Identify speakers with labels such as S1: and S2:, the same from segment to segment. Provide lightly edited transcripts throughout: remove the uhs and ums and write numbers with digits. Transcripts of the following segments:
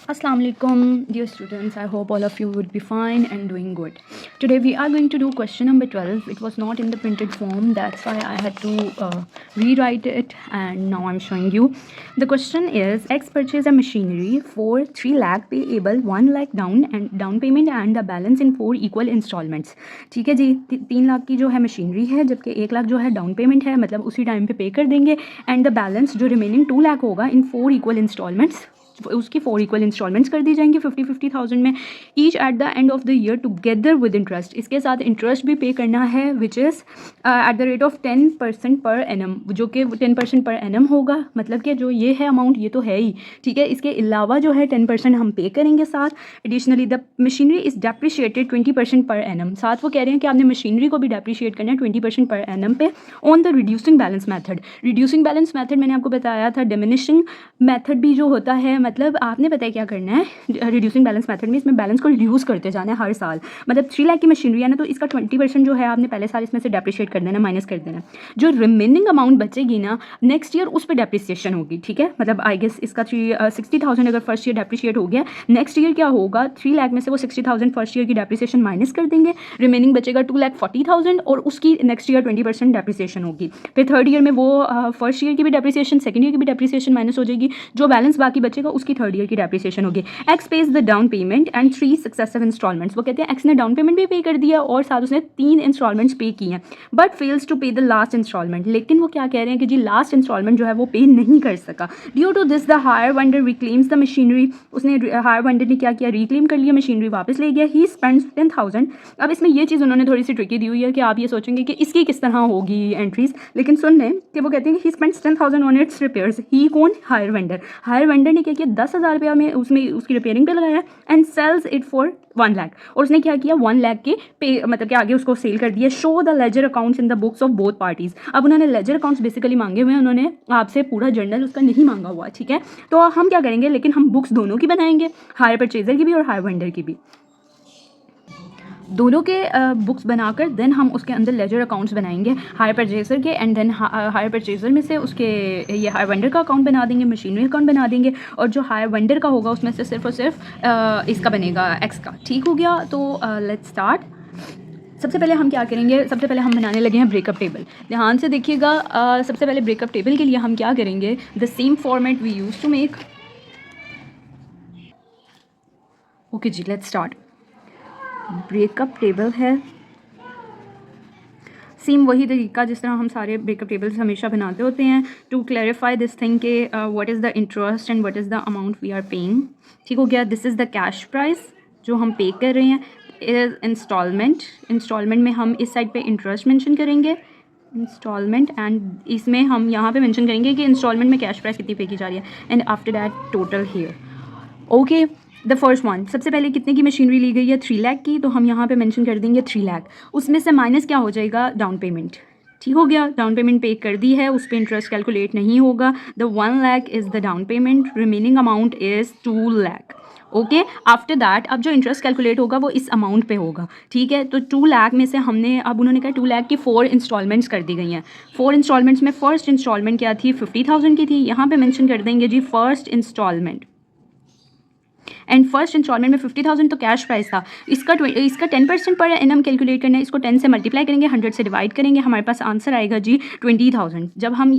S1: Assalamu alaikum, dear students. I hope all of you would be fine and doing good. Today we are going to do question number 12. It was not in the printed form, that's why I had to rewrite it, and now I'm showing you. The question is, X purchase a machinery for 3 lakh payable 1 lakh down payment and the balance in 4 equal installments. ठीक है जी, 3 लाख की जो है machinery है, जबकि 1 लाख जो है down payment है, मतलब उसी टाइम पे कर देंगे, एंड द बैलेंस जो रिमेनिंग 2 लाख होगा इन 4 इक्वल इंस्टॉलमेंट्स, उसकी 4 इक्वल इंस्टॉलमेंट्स कर दी जाएंगी 50,000 में, each at the end of the year together with interest. इसके साथ इंटरेस्ट भी पे करना है which is at the rate of 10% per annum, जो कि 10% पर एनम होगा. मतलब कि जो ये है अमाउंट ये तो है ही, ठीक है. इसके अलावा जो है 10% हम पे करेंगे साथ. Additionally the machinery is depreciated 20% per annum. साथ वो कह रहे हैं कि आपने मशीनरी को भी डेप्रिशिएट करना है 20% पर एनम पे on the reducing balance method. Reducing balance method मैंने आपको बताया था. डिमिनिशिंग मैथड भी जो होता है, मतलब आपने पता है क्या करना है रिड्यूसिंग बैलेंस मेथड में, इसमें बैलेंस को रिड्यूस करते जाना है हर साल. मतलब 3 लाख की मशीनरी है ना, तो इसका 20% जो है आपने पहले साल इसमें से डेप्रिशिएट कर देना, माइनस कर देना. जो रिमेनिंग अमाउंट बचेगी ना नेक्स्ट ईयर उस पर डेप्रिसिएशन होगी. ठीक है, मतलब आई गेस इसका 60,000 अगर फर्स्ट ईयर डेप्रिशिएट हो गया, नेक्स्ट ईयर क्या होगा, 3 लाख में से वो 60,000 फर्स्ट ईयर की डेप्रिसिएशन माइनस कर देंगे, रिमेनिंग बचेगा 2,40,000 और उसकी नेक्स्ट ईयर 20% डेप्रिसिएशन होगी. फिर थर्ड ईयर में वो फर्स्ट ईयर की भी डेप्रिसिएशन, सेकंड ईयर की भी डेप्रिसिएशन माइनस हो जाएगी, जो बैलेंस बाकी बचेगा उसकी थर्ड ईयर की डेप्रिसिएशन होगी. X pays the down payment and 3 successive installments. वो कहते हैं एक्स ने डाउन पेमेंट भी पे कर दिया और साथ उसने 3 इंस्टॉलमेंट्स पे किए हैं, बट फेल्स टू पे द लास्ट इंस्टॉलमेंट. लेकिन वो क्या कह रहे हैं कि जी लास्ट इंस्टॉलमेंट जो है वो पे नहीं कर सका. Due to this the hire vendor reclaims the machinery. उसने हायर वेंडर ने क्या किया, रिक्लेम कर लिया, मशीनरी वापस ले गया. ही स्पेंड्स 10,000. अब इसमें ये चीज़ उन्होंने थोड़ी सी ट्रिकी दी हुई है कि आप ये सोचेंगे कि इसकी किस तरह होगी एंट्रीज, लेकिन सुन लें कि वो कहते हैं कि he spends 10,000 on its repairs. He कौन, हायर वेंडर. हायर वेंडर ने क्या किया, 10,000 रुपया में उसमें उसकी रिपेयरिंग पे लगाया and sells it for 1 lakh. और उसने क्या किया, 1 लाख के पे मतलब कि आगे उसको सेल कर दिया. Show the ledger accounts in the books of both parties. अब उन्होंने लेजर अकाउंट्स बेसिकली मांगे हुए हैं, उन्होंने आपसे पूरा जर्नल उसका नहीं मांगा हुआ. ठीक है, तो हम क्या करेंगे, लेकिन हम बुक्स दोनों की बनाएंगे, हायर परचेजर की भी और हायर वेंडर की भी, दोनों के बुक्स बनाकर देन हम उसके अंदर लेजर अकाउंट्स बनाएंगे हायर परचेजर के, एंड देन हायर परचेजर में से उसके ये हायर वेंडर का अकाउंट बना देंगे, मशीनरी अकाउंट बना देंगे, और जो हायर वेंडर का होगा उसमें से सिर्फ और सिर्फ इसका बनेगा एक्स का. ठीक हो गया, तो लेट्स स्टार्ट. सबसे पहले हम क्या करेंगे, सबसे पहले हम बनाने लगे हैं ब्रेकअप टेबल. ध्यान से देखिएगा. सबसे पहले ब्रेकअप टेबल के लिए हम क्या करेंगे, the same format we use to make. Okay जी, लेट्स स्टार्ट. ब्रेकअप टेबल है सेम वही तरीका जिस तरह हम सारे ब्रेकअप टेबल्स हमेशा बनाते होते हैं. टू क्लैरिफाई दिस थिंग के what is the interest and what is the amount we are paying. ठीक हो गया. This is the cash price जो हम पे कर रहे हैं. Is instalment. इंस्टॉलमेंट में हम इस साइड पे इंटरेस्ट मेंशन करेंगे, इंस्टॉलमेंट, एंड इसमें हम यहाँ पे मेंशन करेंगे कि इंस्टॉलमेंट में कैश प्राइस कितनी पे की जा रही है, and after that total here. Okay, the first one, सबसे पहले कितने की मशीनरी ली गई है, 3 लाख की, तो हम यहाँ पे मेंशन कर देंगे 3 लाख. उसमें से माइनस क्या हो जाएगा, डाउन पेमेंट. ठीक हो गया, डाउन पेमेंट पे कर दी है, उस पर इंटरेस्ट कैलकुलेट नहीं होगा. The 1 lakh is the down payment, remaining amount is 2 lakh. Okay, after that अब जो इंटरेस्ट कैलकुलेट होगा वो इस अमाउंट पे होगा. ठीक है, तो 2 लाख में से हमने, अब उन्होंने कहा 2 लाख की 4 इंस्टॉलमेंट्स कर दी गई हैं. 4 इंस्टॉलमेंट्स में फर्स्ट इंस्टॉलमेंट क्या थी, 50,000 की थी. यहाँ पे मेंशन कर देंगे जी first installment, and first installment में 50,000 तो कैश प्राइस था. इसका 10% पर एनम कैलकुलेट करना है. इसको 10 से मल्टीप्लाई करेंगे, 100 से डिवाइड करेंगे, हमारे पास आंसर आएगा जी 20,000. जब हम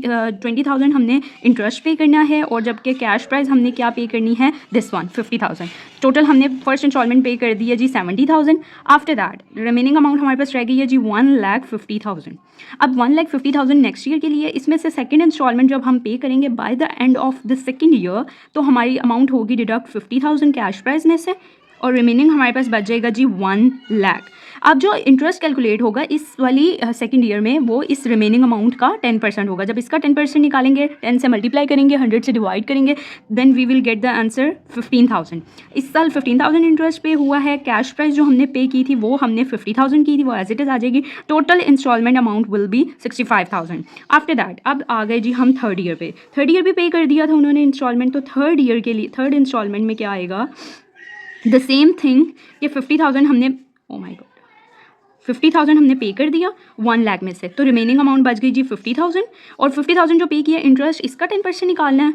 S1: 20,000 हमने इंटरेस्ट पे करना है, और जबकि कैश प्राइस हमने क्या पे करनी है, दिस वन 50,000. टोटल हमने फर्स्ट इंस्टॉलमेंट पे कर दी है जी 70,000. आफ्टर दैट रिमेनिंग अमाउंट हमारे पास रह गई है जी 1,50,000. अब 1,50,000 नेक्स्ट ईयर के लिए. इसमें से सेकंड इंस्टॉलमेंट जब हम पे करेंगे by the end of the second year, तो हमारी अमाउंट होगी डिडक्ट 50,000 कैश प्राइस में से, और रिमेनिंग हमारे पास बच जाएगा जी 1 लाख. अब जो इंटरेस्ट कैलकुलेट होगा इस वाली सेकंड ईयर में, वो इस रिमेनिंग अमाउंट का 10% होगा. जब इसका 10% निकालेंगे, 10 से मल्टीप्लाई करेंगे, 100 से डिवाइड करेंगे, then we will get the answer 15,000. इस साल 15,000 इंटरेस्ट पे हुआ है. कैश प्राइस जो हमने पे की थी वो हमने 50,000 की थी, वो एज इट इज़ आ जाएगी. Total installment amount will be 65,000. After that अब आ गए जी हम थर्ड ईयर पे. थर्ड ईयर भी पे कर दिया था उन्होंने इंस्टॉलमेंट, तो थर्ड ईयर के लिए थर्ड इंस्टॉलमेंट में क्या आएगा, द सेम थिंग कि 50,000 हमने, ओ माय गॉड, 50,000 हमने पे कर दिया 1 लाख में से, तो रिमेनिंग अमाउंट बच गई जी 50,000. और 50,000 जो पे किया इंटरेस्ट, इसका 10% निकालना है.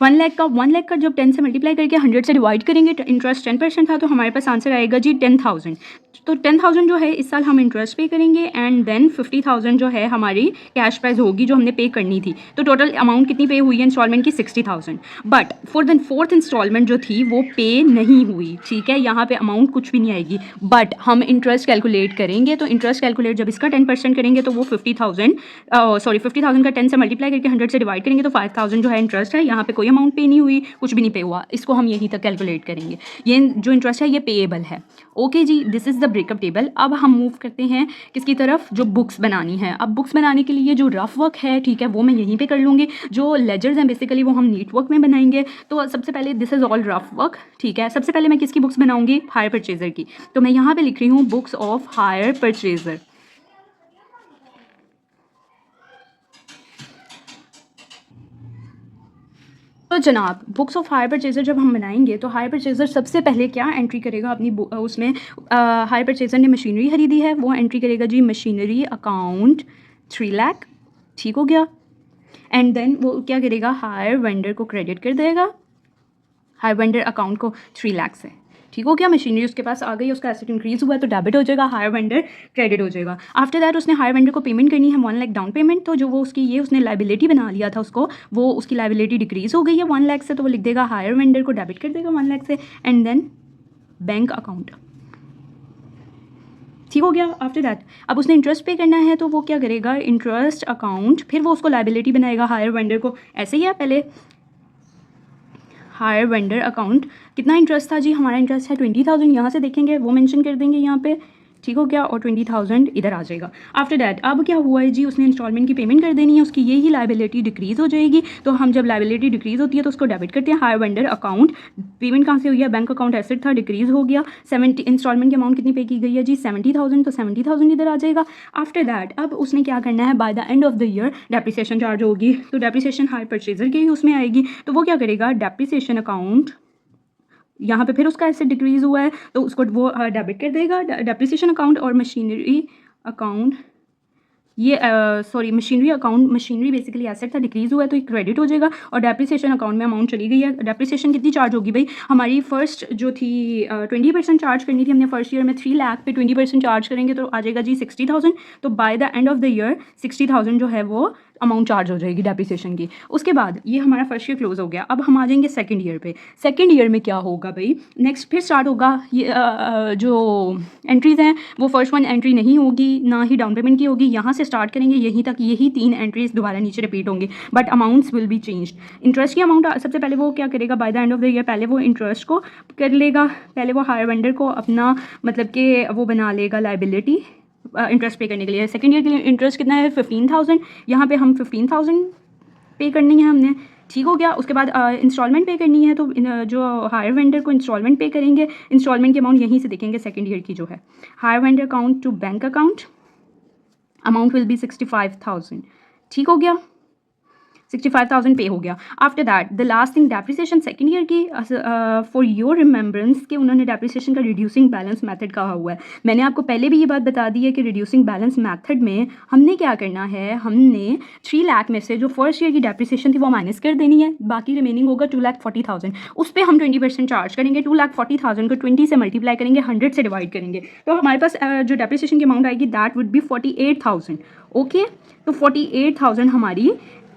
S1: 1 लाख का जब 10 से मल्टीप्लाई करके 100 से डिवाइड करेंगे, इंटरेस्ट 10% था, तो हमारे पास आंसर आएगा जी 10,000। तो 10,000 जो है इस साल हम इंटरेस्ट पे करेंगे, एंड देन 50,000 जो है हमारी कैश प्राइस होगी जो हमने पे करनी थी। तो टोटल अमाउंट कितनी पे हुई है इंस्टॉलमेंट की? 60,000। But for the fourth installment जो थी वो पे नहीं हुई, ठीक है, यहाँ पे अमाउंट कुछ भी नहीं आएगी, बट हम इंटरेस्ट कैलकुलेट करेंगे। तो इंटरेस्ट कैलकुलेट जब इसका 10% करेंगे तो वो 50,000 का 10 से मल्टीप्लाई करके 100 से डिवाइड करेंगे तो 5,000 जो है इंटरेस्ट है, यहाँ पे कोई अमाउंट पे नहीं हुई, कुछ भी नहीं पे हुआ, इसको हम यहीं तक कैलकुलेट करेंगे। ये जो इंटरेस्ट है ये पेएबल है। ओके जी, this is the breakup table. अब हम मूव करते हैं किसकी तरफ? जो बुक्स बनानी है। अब बुक्स बनाने के लिए जो रफ वर्क है, ठीक है, वो मैं यहीं पे कर लूँगी। जो लेजर्स हैं बेसिकली वो हम नीट वर्क में बनाएंगे। तो सबसे पहले this is all rough work, ठीक है। सबसे पहले मैं किसकी बुक्स बनाऊंगी? हायर परचेजर की। तो मैं यहाँ पे लिख रही हूँ बुक्स ऑफ हायर परचेजर। तो जनाब, बुक्स ऑफ हायर परचेजर जब हम बनाएंगे तो हायर परचेजर सबसे पहले क्या एंट्री करेगा अपनी उसमें? हायर परचेजर ने मशीनरी खरीदी है, वो एंट्री करेगा जी मशीनरी अकाउंट 3 लाख, ठीक हो गया। एंड देन वो क्या करेगा? हायर वेंडर को क्रेडिट कर देगा, हायर वेंडर अकाउंट को 3 लाख से, ठीक हो गया। मशीनरी उसके पास आ गई, उसका एसेट इंक्रीज हुआ है तो डेबिट हो जाएगा, हायर वेंडर क्रेडिट हो जाएगा। आफ्टर दैट उसने हायर वेंडर को पेमेंट करनी है 1 लाख डाउन पेमेंट। तो जो वो उसकी ये उसने लाइबिलिटी बना लिया था उसको, वो उसकी लाइबिलिटी डिक्रीज हो गई है 1 लाख से, तो वो लिख देगा हायर वेंडर को डेबिट कर देगा 1 लाख से, एंड देन बैंक अकाउंट, ठीक हो गया। आफ्टर दैट अब उसने इंटरेस्ट पे करना है तो वो क्या करेगा? इंटरेस्ट अकाउंट, फिर वो उसको लाइबिलिटी बनाएगा हायर वेंडर को, ऐसे ही है पहले हायर वेंडर अकाउंट। कितना इंटरेस्ट था जी? हमारा इंटरेस्ट है 20,000, यहाँ से देखेंगे वो मेंशन कर देंगे यहाँ पे, ठीक हो गया, और 20,000 इधर आ जाएगा। आफ्टर दैट अब क्या हुआ है जी? उसने इंस्टॉलमेंट की पेमेंट कर देनी है, उसकी यही लाइबिलिटी डिक्रीज़ हो जाएगी। तो हम जब लाइबिलिटी डिक्रीज़ होती है तो उसको डेबिट करते हैं। हायर वेंडर अकाउंट, पेमेंट कहाँ से हुई है? बैंक अकाउंट एसेट था, डिक्रीज़ हो गया। 70 इंस्टॉलमेंट की अमाउंट कितनी पे की गई है जी? 70,000, तो 70,000 इधर आ जाएगा। आफ्टर दैट अब उसने क्या करना है? By the end of the year depreciation charge होगी, तो डेप्रिसिएशन हायर परचेजर की ही उसमें आएगी। तो वो क्या करेगा? डेप्रिसिएशन अकाउंट, यहाँ पे फिर उसका एसेट डिक्रीज़ हुआ है तो उसको वो डेबिट कर देगा, डेप्रिसिएशन अकाउंट। और मशीनरी अकाउंट, ये sorry machinery account, machinery basically asset था, डिक्रीज़ हुआ है तो ये क्रेडिट हो जाएगा, और डेप्रिसिएशन अकाउंट में अमाउंट चली गई है। डेप्रिसिएशन कितनी चार्ज होगी भाई? हमारी फर्स्ट जो थी 20% चार्ज करनी थी हमने फर्स्ट ईयर में, 3 लाख पे 20% चार्ज करेंगे तो आ जाएगा जी 60,000। तो by the end of the year 60,000 जो है वो अमाउंट चार्ज हो जाएगी डेप्रिसिएशन की। उसके बाद ये हमारा फर्स्ट ईयर क्लोज हो गया। अब हम आ जाएंगे सेकंड ईयर पे। सेकंड ईयर में क्या होगा भाई? नेक्स्ट फिर स्टार्ट होगा ये जो एंट्रीज़ हैं वो फर्स्ट वन एंट्री नहीं होगी, ना ही डाउन पेमेंट की होगी, यहाँ से स्टार्ट करेंगे यहीं तक, यही 3 एंट्रीज दोबारा नीचे रिपीट होंगे, but amounts will be changed. Interest की अमाउंट सबसे पहले वो क्या करेगा? By the end of the year पहले वो इंटरेस्ट को कर लेगा, पहले वो हायर वेंडर को अपना मतलब कि वो बना लेगा लाइबिलिटी इंटरेस्ट पे करने के लिए। सेकंड ईयर के लिए इंटरेस्ट कितना है? 15,000, यहाँ पे हम 15,000 पे करनी है हमने, ठीक हो गया। उसके बाद इंस्टॉलमेंट पे करनी है, तो जो हायर वेंडर को इंस्टॉलमेंट पे करेंगे, इंस्टॉलमेंट की अमाउंट यहीं से देखेंगे सेकंड ईयर की जो है। Hire vendor account to bank account, amount will be 65,000, ठीक हो गया, 65,000 पे हो गया। After that the last thing depreciation second year की, फॉर योर रिमेंबरेंस के उन्होंने डेप्रिसिएशन का रिड्यूसिंग बैलेंस मेथड कहा हुआ है। मैंने आपको पहले भी ये बात बता दी है कि रिड्यूसिंग बैलेंस मेथड में हमने क्या करना है? हमने 3 लाख में से जो फर्स्ट ईयर की डेप्रिसिएशन थी वो माइनस कर देनी है, बाकी रिमेनिंग होगा 2,40,000। उस पर हम 20% चार्ज करेंगे, 2,40,000 को 20 से मल्टीप्लाई करेंगे, 100 से डिवाइड करेंगे, तो हमारे पास जो डेप्रिसिएशन की अमाउंट आएगी दैट वुड बी 48,000। ओके, तो 48,000 हमारी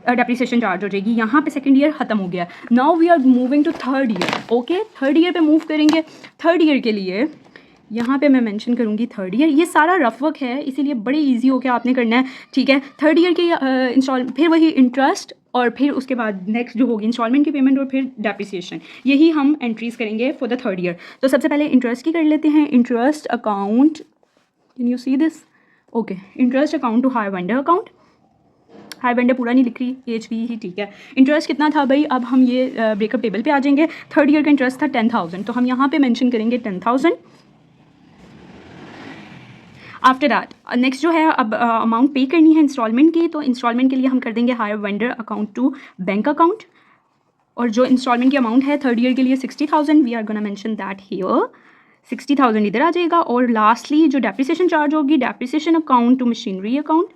S1: डेप्रिसिएशन चार्ज हो जाएगी। यहाँ पे सेकंड ईयर ख़त्म हो गया। Now we are moving to third year. Okay, third year पे मूव करेंगे। थर्ड ईयर के लिए यहाँ पे मैं मेंशन करूँगी थर्ड ईयर। ये सारा रफ वर्क है इसीलिए बड़े इजी हो के आपने करना है, ठीक है। थर्ड ईयर की इंस्टॉल, फिर वही इंटरेस्ट, और फिर उसके बाद नेक्स्ट जो होगी इंस्टॉलमेंट की पेमेंट, और फिर डेप्रिसिएशन, यही हम एंट्रीज करेंगे फॉर द थर्ड ईयर। तो सबसे पहले इंटरेस्ट की कर लेते हैं। Interest account, can you see this? Okay, interest account to hire vendor account. Hire vendor पूरा नहीं लिख रही, PHV ही ठीक है। इंटरेस्ट कितना था भाई? अब हम ये ब्रेकअप टेबल पे आ जाएंगे। थर्ड ईयर का इंटरेस्ट था 10,000, तो हम यहाँ पे मेंशन करेंगे 10,000। आफ्टर दैट नेक्स्ट जो है अब अमाउंट पे करनी है इंस्टॉलमेंट की, तो इंस्टॉलमेंट के लिए हम कर देंगे hire vendor account to bank account, और जो इंस्टॉलमेंट की अमाउंट है थर्ड ईयर के लिए 60,000, we are gonna mention that here, 60,000 इधर आ जाएगा। और लास्टली जो डेप्रिसिएशन चार्ज होगी, depreciation account to machinery account,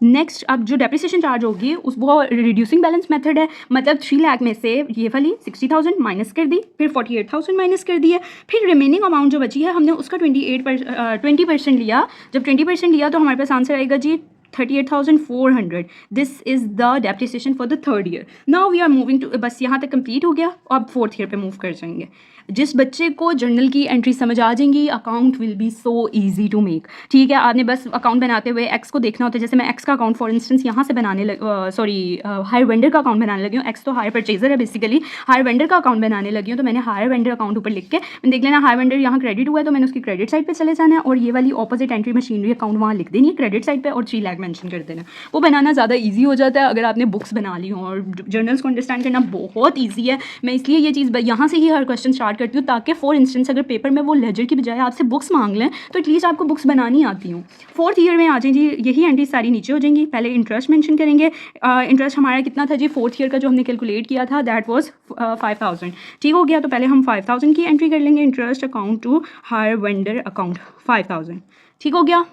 S1: next अब जो डेप्रिसिएशन चार्ज होगी उस वो रिड्यूसिंग बैलेंस मेथड है, मतलब 3 लाख में से ये वाली 60,000 माइनस कर दी, फिर 48,000 माइनस कर दी है, फिर रिमेनिंग अमाउंट जो बची है हमने उसका 20% लिया। जब 20% लिया तो हमारे पास आंसर आएगा जी 38,400। This is the depreciation for the third year. Now we are moving to, बस यहाँ तक कंप्लीट हो गया, अब फोर्थ ईयर पे मूव कर जाएंगे। जिस बच्चे को जर्नल की एंट्री समझ आ जाएंगी, account will be so easy to make. ठीक है, आपने बस अकाउंट बनाते हुए एक्स को देखना होता है। जैसे मैं एक्स का अकाउंट फॉर इंस्टेंस यहाँ से बनाने हायर वेंडर का अकाउंट बनाने लगी हूँ। एक्स तो हायर परचेजर है बेसिकली, हायर वेंडर का अकाउंट बनाने लगी हूँ। तो मैंने हायर वेंडर अकाउंट ऊपर लिख के मैंने देख लेना हायर वेंडर यहाँ क्रेडिट हुआ है तो मैंने उसकी क्रेडिट साइड पर चले जाना है, और ये वाली ऑपोजिट एंट्री मशीनरी अकाउंट वहाँ लिख देनी है क्रेडिट साइड पर, और 3 लाख मेंशन कर देना। वो बनाना ज़्यादा ईजी हो जाता है अगर आपने बुक्स बना ली हो, और जर्नल्स को अंडरस्टैंड करना बहुत ईजी है। मैं इसलिए ये चीज़ यहाँ से ही हर क्वेश्चन स्टार्ट करती हूँ, ताकि फॉर इंस्टेंस अगर पेपर में वो लेजर की बजाय आपसे बुक्स मांग लें तो एटलीस्ट आपको बुक्स बनानी आती हूँ। फोर्थ ईयर में आ जाएंगी, यही एंट्री सारी नीचे हो जाएंगी। पहले इंटरेस्ट मेंशन करेंगे। इंटरेस्ट हमारा कितना था जी फोर्थ ईयर का जो हमने कैलकुलेट किया था, दैट वाज 5,000। ठीक हो गया, तो पहले हम 5,000 की एंट्री कर लेंगे, interest account to hire vendor account 5,000। ठीक हो गया।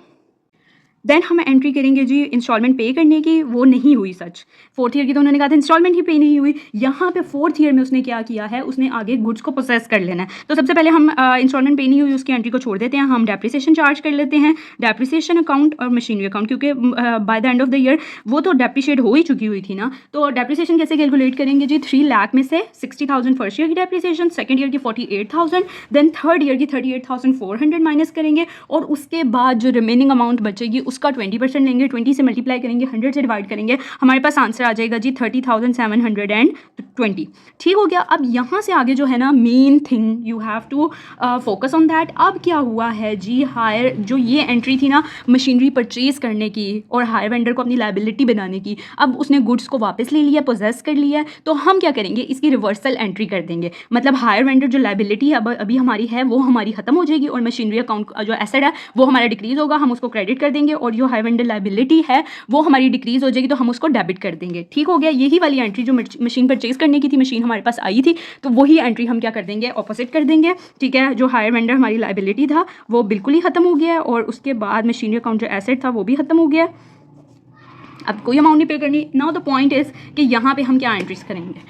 S1: देन हम एंट्री करेंगे जी इंस्टॉलमेंट पे करने की, वो नहीं हुई सच। फोर्थ ईयर की तो उन्होंने कहा था इंस्टॉलमेंट ही पे नहीं हुई। यहाँ पे फोर्थ ईयर में उसने क्या किया है, उसने आगे गुड्स को प्रोसेस कर लेना है। तो सबसे पहले हम इंस्टॉलमेंट पे नहीं हुई उसकी एंट्री को छोड़ देते हैं, हम डेप्रिसिएशन चार्ज कर लेते हैं, डेप्रिसिएशन अकाउंट और मशीनरी अकाउंट, क्योंकि by the end of the year वो तो डेप्रिशिएट हो ही चुकी हुई थी ना। तो डेप्रिसिएशन कैसे कैलकुलेट करेंगे जी, 3 लाख में से 60,000 फर्स्ट ईयर की डेप्रिसिएशन, सेकेंड ईयर की 48,000, देन थर्ड ईयर की 38,400 माइनस करेंगे, और उसके बाद जो रिमेनिंग अमाउंट बचेगी उसका 20% लेंगे, 20 से मल्टीप्लाई करेंगे, 100 से डिवाइड करेंगे, हमारे पास आंसर आ जाएगा जी 30,720। ठीक हो गया। अब यहाँ से आगे जो है ना main thing you have to focus on that. अब क्या हुआ है जी, हायर जो ये एंट्री थी ना मशीनरी परचेज करने की और हायर वेंडर को अपनी लाइबिलिटी बनाने की, अब उसने गुड्स को वापस ले लिया, पोजेस कर लिया है, तो हम क्या करेंगे, इसकी रिवर्सल एंट्री कर देंगे। मतलब हायर वेंडर जो लाइबिलिटी है अभी हमारी है वो हमारी खत्म हो जाएगी, और मशीनरी अकाउंट जो एसेट है वो हमारा डिक्रीज होगा, हम उसको क्रेडिट कर देंगे, और जो हायर वेंडर लाइबिलिटी है वो हमारी डिक्रीज हो जाएगी तो हम उसको डेबिट कर देंगे। ठीक हो गया। यही वाली एंट्री जो मशीन परचेज करने की थी, मशीन हमारे पास आई थी, तो वही एंट्री हम क्या कर देंगे, ऑपोजिट कर देंगे। ठीक है, जो हायर वेंडर हमारी लाइबिलिटी था वो बिल्कुल ही खत्म हो गया, और उसके बाद मशीनरी अकाउंट जो एसेट था वो भी खत्म हो गया। अब कोई अमाउंट नहीं पे करनी। नाउ द पॉइंट इज़ कि यहाँ पे हम क्या एंट्रीज करेंगे।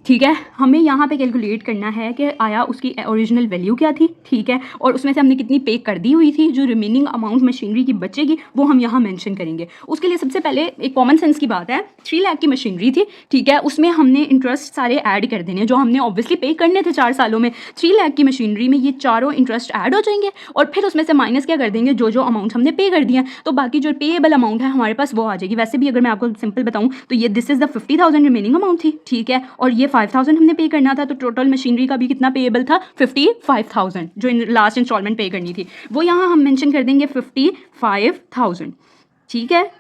S1: ठीक है, हमें यहाँ पे कैलकुलेट करना है कि आया उसकी ओरिजिनल वैल्यू क्या थी। ठीक है, और उसमें से हमने कितनी पे कर दी हुई थी, जो रिमेनिंग अमाउंट मशीनरी की बचेगी वो हम यहाँ मेंशन करेंगे। उसके लिए सबसे पहले एक कॉमन सेंस की बात है, 3 लाख की मशीनरी थी। ठीक है, उसमें हमने इंटरेस्ट सारे ऐड कर देने जो हमने ऑब्वियसली पे करने थे 4 सालों में। 3 लाख की मशीनरी में ये चारों इंटरेस्ट ऐड हो जाएंगे, और फिर उसमें से माइनस क्या कर देंगे, जो जो अमाउंट हमने पे कर दिया, तो बाकी जो पेएबल अमाउंट है हमारे पास वो आ जाएगी। वैसे भी अगर मैं आपको सिंपल बताऊँ तो ये this is the 50,000 remaining amount थी। ठीक है, और ये 5,000 हमने पे करना था, तो टोटल मशीनरी का भी कितना पेएबल था, 55,000 जो लास्ट इंस्टॉलमेंट पे करनी थी, वो यहाँ हम मेंशन कर देंगे 55,000। ठीक है,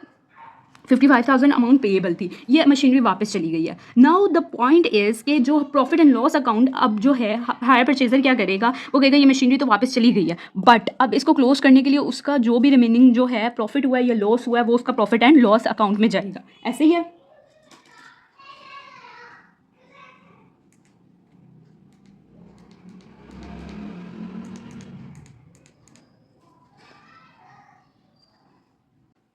S1: 55,000 अमाउंट पेएबल थी, ये मशीनरी वापस चली गई है। नाउ द पॉइंट इज़ कि जो प्रॉफिट एंड लॉस अकाउंट अब जो है हायर परचेजर क्या करेगा, वो कहेगा ये मशीनरी तो वापस चली गई है, बट अब इसको क्लोज करने के लिए उसका जो भी रिमेनिंग जो है प्रॉफिट हुआ है या लॉस हुआ है वो उसका प्रॉफिट एंड लॉस अकाउंट में जाएगा। ऐसे ही है।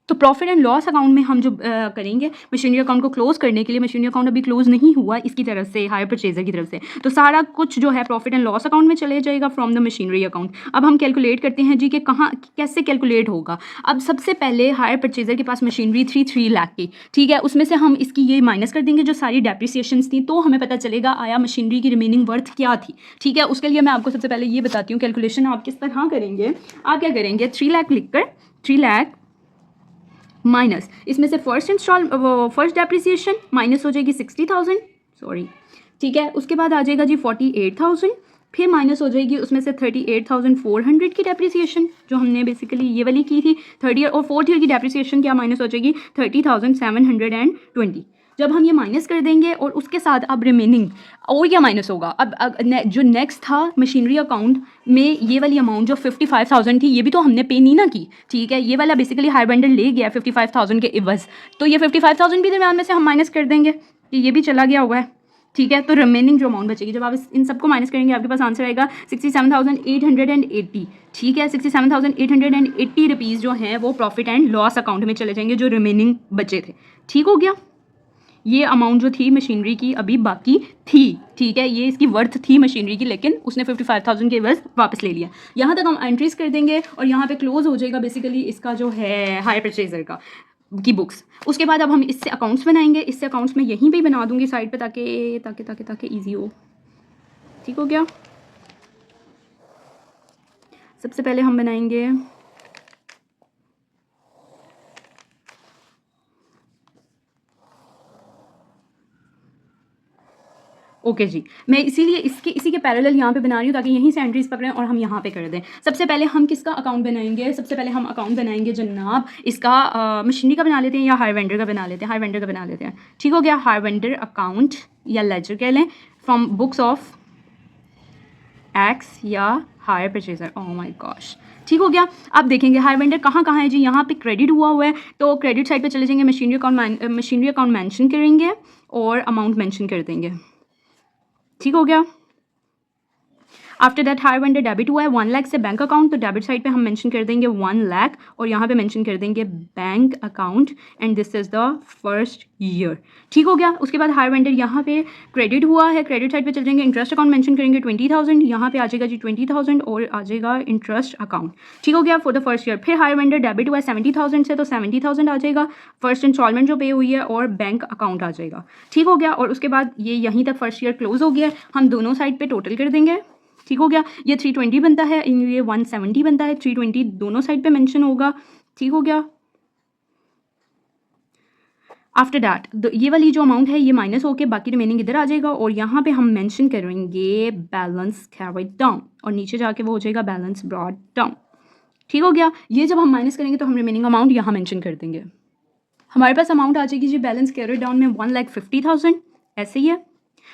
S1: तो प्रॉफिट एंड लॉस अकाउंट में हम जो करेंगे मशीनरी अकाउंट को क्लोज करने के लिए, मशीनरी अकाउंट अभी क्लोज नहीं हुआ इसकी तरफ से, हायर परचेजर की तरफ से, तो सारा कुछ जो है प्रॉफिट एंड लॉस अकाउंट में चले जाएगा फ्रॉम द मशीनरी अकाउंट। अब हम कैलकुलेट करते हैं जी कि कहाँ कैसे कैलकुलेट होगा। अब सबसे पहले हायर परचेजर के पास मशीनरी थी 3 लाख की। ठीक है, उसमें से हम इसकी ये माइनस कर देंगे जो सारी डेप्रिसिएशन थी, तो हमें पता चलेगा आया मशीनरी की रिमेनिंग वर्थ क्या थी। ठीक है, उसके लिए मैं आपको सबसे पहले ये बताती हूँ कैलकुलेशन आप किस तरह करेंगे। आप क्या करेंगे, 3 लाख लिख कर 3 लाख माइनस इसमें से फर्स्ट डेप्रिसिएशन माइनस हो जाएगी 60,000, सॉरी। ठीक है, उसके बाद आ जाएगा जी 48,000, फिर माइनस हो जाएगी उसमें से 38,400 की डेप्रिसिएशन जो हमने बेसिकली ये वाली की थी थर्ड ईयर, और फोर्थ ईयर की डेप्रिसिएशन क्या माइनस हो जाएगी 30,720। जब हम ये माइनस कर देंगे और उसके साथ अब रिमेनिंग और क्या माइनस होगा, अब जो नेक्स्ट था मशीनरी अकाउंट में ये वाली अमाउंट जो 55,000 थी, ये भी तो हमने पे नहीं ना की। ठीक है, ये वाला बेसिकली हायर वेंडर ले गया 55,000 के इवज, तो ये 55,000 भी दरम्यान में से हम माइनस कर देंगे कि ये भी चला गया हुआ है। ठीक है। तो रिमेनिंग जो अमाउंट बचेगी, जब आप इन सबको माइनस करेंगे आपके पास आंसर आएगा 67,880। ठीक है, 67,880 रुपीज़ जो हैं वो प्रॉफिट एंड लॉस अकाउंट में चले जाएंगे, जो रिमेनिंग बचे थे। ठीक हो गया। ये अमाउंट जो थी मशीनरी की अभी बाकी थी, ठीक है, ये इसकी वर्थ थी मशीनरी की, लेकिन उसने 55,000 के वर्थ वापस ले लिया। यहाँ तक हम एंट्रीज कर देंगे और यहाँ पे क्लोज हो जाएगा बेसिकली इसका जो है हायर परचेजर का की बुक्स। उसके बाद अब हम इससे अकाउंट्स बनाएंगे। इससे अकाउंट्स में यहीं पे बना दूंगी साइड पे, ताकि ताकि ताकि ताकि ईजी हो। ठीक हो गया। सबसे पहले हम बनाएंगे ओके जी, मैं इसीलिए इसी के पैरेलल यहाँ पे बना रही हूँ ताकि यहीं से एंट्रीज पकड़ें और हम यहाँ पे कर दें। सबसे पहले हम किसका अकाउंट बनाएंगे? सबसे पहले हम अकाउंट बनाएंगे जनाब इसका मशीनरी का बना लेते हैं या हायर वेंडर का बना लेते हैं? हायर वेंडर का बना लेते हैं। ठीक हो गया। हायर वेंडर अकाउंट या लेजर कह लें, फ्रॉम बुक्स ऑफ एक्स या hire purchaser. Oh my gosh, ठीक हो गया। अब देखेंगे हायर वेंडर कहाँ कहाँ है जी। यहाँ पे क्रेडिट हुआ है तो क्रेडिट साइड पे चले जाएंगे, मशीनरी अकाउंट मेंशन करेंगे और अमाउंट मेंशन कर देंगे। ठीक हो गया। After that higher vendor debit हुआ है 1 लाख से बैंक अकाउंट, तो डेबिट साइड पे हम मेंशन कर देंगे 1 लाख और यहाँ पे मेंशन कर देंगे bank account and this is the first year. ठीक हो गया। उसके बाद हायर वेंडर यहाँ पे क्रेडिट हुआ है, क्रेडिट साइड पे चल जाएंगे, इंटरेस्ट अकाउंट मेंशन करेंगे 20,000, यहाँ पे आ जाएगा जी 20,000 और आ जाएगा इंटरेस्ट अकाउंट। ठीक हो गया फॉर द फर्स्ट ईयर। फिर हायर वेंडर डेबिट हुआ है 70,000 से, तो 70,000 आ जाएगा फर्स्ट इंस्टॉलमेंट जो पे हुई है और बैंक अकाउंट आ जाएगा। ठीक हो गया। और उसके बाद ये यहीं तक फर्स्ट ईयर क्लोज हो गया। हम दोनों साइड पे टोटल कर देंगे। ठीक हो गया। ये 320 बनता है, ये 170 बनता है, 320 दोनों साइड पे मेंशन होगा। ठीक हो गया। आफ्टर दैट ये वाली जो अमाउंट है ये माइनस होके बाकी रिमेनिंग इधर आ जाएगा और यहाँ पे हम मेंशन करेंगे बैलेंस कैरिड डाउन और नीचे जाके वो हो जाएगा बैलेंस ब्रॉट डाउन। ठीक हो गया। ये जब हम माइनस करेंगे तो हम रिमेनिंग अमाउंट यहाँ मेंशन कर देंगे। हमारे पास अमाउंट आ जाएगी जी बैलेंस कैरिड डाउन में 1,50,000, ऐसे ही है।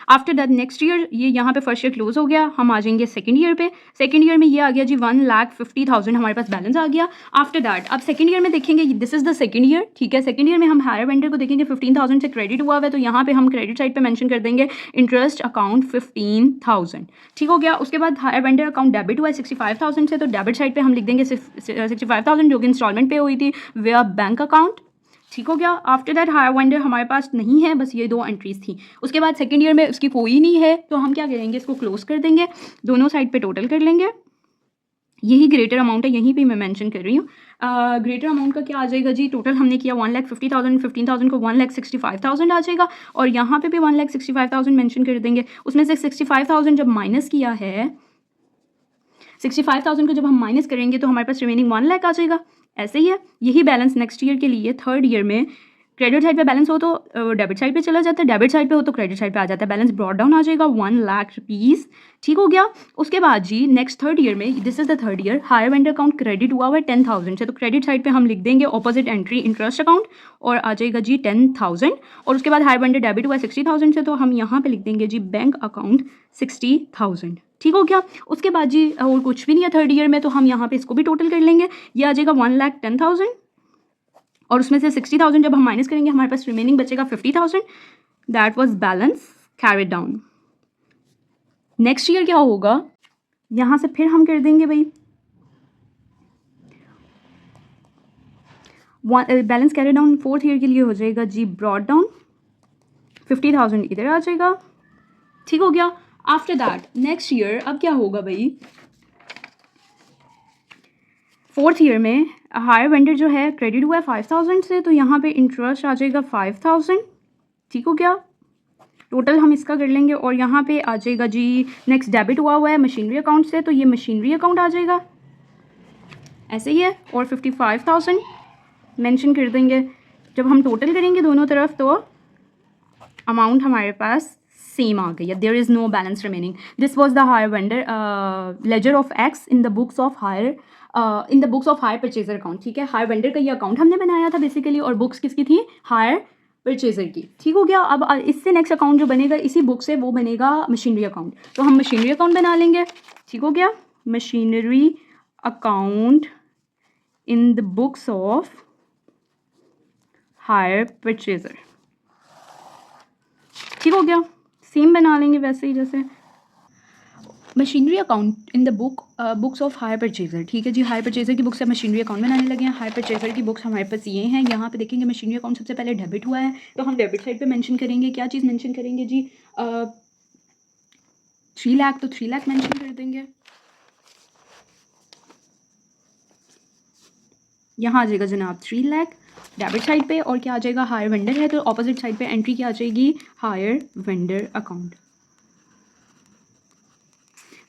S1: आफ्टर दैट नेक्स्ट ईयर ये यहाँ पे फर्स्ट ईयर क्लोज हो गया, हम आ जाएंगे सेकंड ईयर पे। सेकंड ईयर में ये आ गया जी 1,50,000 हमारे पास बैलेंस आ गया। आफ्टर दैट अब सेकंड ईयर में देखेंगे, this is the second year. ठीक है, सेकंड ईयर में हम हायर वेंडर को देखेंगे 15,000 से क्रेडिट हुआ है, तो यहाँ पे हम क्रेडिट साइड पे मेंशन कर देंगे इंटरेस्ट अकाउंट 15,000। ठीक हो गया। उसके बाद हायर वेंडर अकाउंट डेबिट हुआ है 65,000 से, तो डेबिट साइड पे हम लिख देंगे 65,000 जो कि इंस्टॉलमेंट पे हुई थी विया बैंक अकाउंट। ठीक हो गया। आफ्टर दैट हायर वेंडर हमारे पास नहीं है, बस ये दो एंट्रीज थी। उसके बाद सेकंड ईयर में उसकी कोई नहीं है, तो हम क्या करेंगे, इसको क्लोज कर देंगे, दोनों साइड पे टोटल कर लेंगे। यही ग्रेटर अमाउंट है, यहीं पे मैं मेंशन कर रही हूँ। ग्रेटर अमाउंट का क्या आ जाएगा जी, टोटल हमने किया 1,50,000, 15,000 को 1,65,000 आ जाएगा और यहाँ पे भी 1,65,000 मेंशन कर देंगे। उसमें से 65,000 जब माइनस किया है, 65,000 को जब हम माइनस करेंगे तो हमारे पास रिमेनिंग 1 लाख आ जाएगा। ऐसे ही है। यही बैलेंस नेक्स्ट ईयर के लिए थर्ड ईयर में क्रेडिट साइड पे बैलेंस हो तो डेबिट साइड पे चला जाता है, डेबिट साइड पे हो तो क्रेडिट साइड पे आ जाता है, बैलेंस ब्रॉट डाउन आ जाएगा 1 लाख रुपीज़। ठीक हो गया। उसके बाद जी नेक्स्ट थर्ड ईयर में, this is the third year, higher vendor account credit हुआ है 10,000 से, तो क्रेडिट साइड पे हम लिख देंगे ऑपोजिट एंट्री इंटरेस्ट अकाउंट और आ जाएगा जी 10,000। और उसके बाद हायर वेंडर डेबिट हुआ है 60,000 से, तो हम यहाँ पे लिख देंगे जी बैंक अकाउंट 60,000। ठीक हो गया। उसके बाद जी और कुछ भी नहीं है थर्ड ईयर में, तो हम यहाँ पे इसको भी टोटल कर लेंगे। ये आ जाएगा 1,10,000 और उसमें से 60,000 जब हम माइनस करेंगे हमारे पास रिमेनिंग बचेगा 50,000। That was balance carried down. Next year क्या होगा, यहाँ से फिर हम कर देंगे भाई balance carried down fourth year के लिए हो जाएगा जी ब्रॉट डाउन, 50,000 इधर आ जाएगा। ठीक हो गया। आफ्टर दैट नेक्स्ट ईयर अब क्या होगा भाई, फोर्थ ईयर में हायर वेंडर जो है क्रेडिट हुआ है 5,000 से, तो यहाँ पे इंटरेस्ट आ जाएगा 5,000। ठीक हो गया। टोटल हम इसका कर लेंगे और यहाँ पे आ जाएगा जी नेक्स्ट डेबिट हुआ है मशीनरी अकाउंट से, तो ये मशीनरी अकाउंट आ जाएगा, ऐसे ही है। और 55,000 मेंशन कर देंगे। जब हम टोटल करेंगे दोनों तरफ तो अमाउंट हमारे पास सेम आ गई है, there is no balance remaining. This was the hire vendor ledger of X in the books of hire purchaser account. ठीक है, हायर वेंडर का ये अकाउंट हमने बनाया था बेसिकली और बुक्स किसकी थी, हायर परचेजर की। ठीक हो गया। अब इससे नेक्स्ट अकाउंट जो बनेगा इसी बुक से वो बनेगा मशीनरी अकाउंट, तो हम मशीनरी अकाउंट बना लेंगे। ठीक हो गया। Machinery account in the books of hire purchaser. ठीक हो गया। सेम बना लेंगे वैसे ही जैसे machinery account in the books of hire purchaser. ठीक है जी, हायर परचेजर की बुक से मशीनरी अकाउंट बनाने लगे हैं। हायर परचेजर की बुक्स हमारे पास ये हैं। यहाँ पे देखेंगे मशीनरी अकाउंट सबसे पहले डेबिट हुआ है, तो हम डेबिट साइड पे मेंशन करेंगे। क्या चीज़ मेंशन करेंगे जी? 3 लाख, तो 3 लाख मेंशन कर देंगे। यहाँ आ जाएगा जनाब 3 लाख डेबिट साइड पे, और क्या आ जाएगा? हायर वेंडर है, तो ऑपोजिट साइड पे एंट्री क्या आ जाएगी? Higher vendor account.